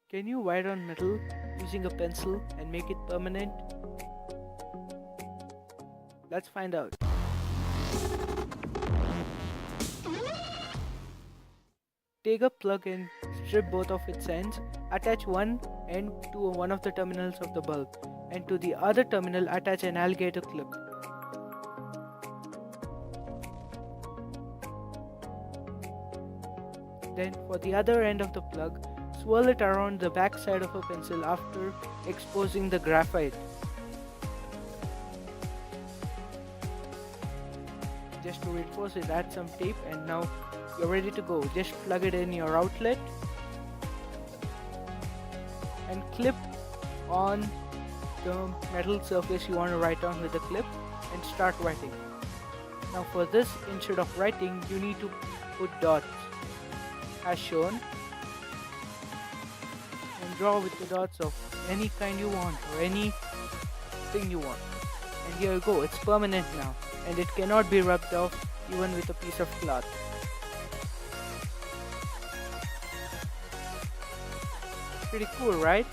Can you write on metal using a pencil and make it permanent? Let's find out. Take a plug and strip both of its ends. Attach one end to one of the terminals of the bulb, and to the other terminal attach an alligator clip. Then for the other end of the plug, swirl it around the back side of a pencil after exposing the graphite. Just to reinforce it, add some tape, and now you're ready to go. Just plug it in your outlet and clip on the metal surface you want to write on with the clip and start writing. Now for this, instead of writing, you need to put dots as shown, and draw with the dots of any kind you want or anything you want. And here you go, it's permanent now, and it cannot be rubbed off even with a piece of cloth. Pretty cool, right?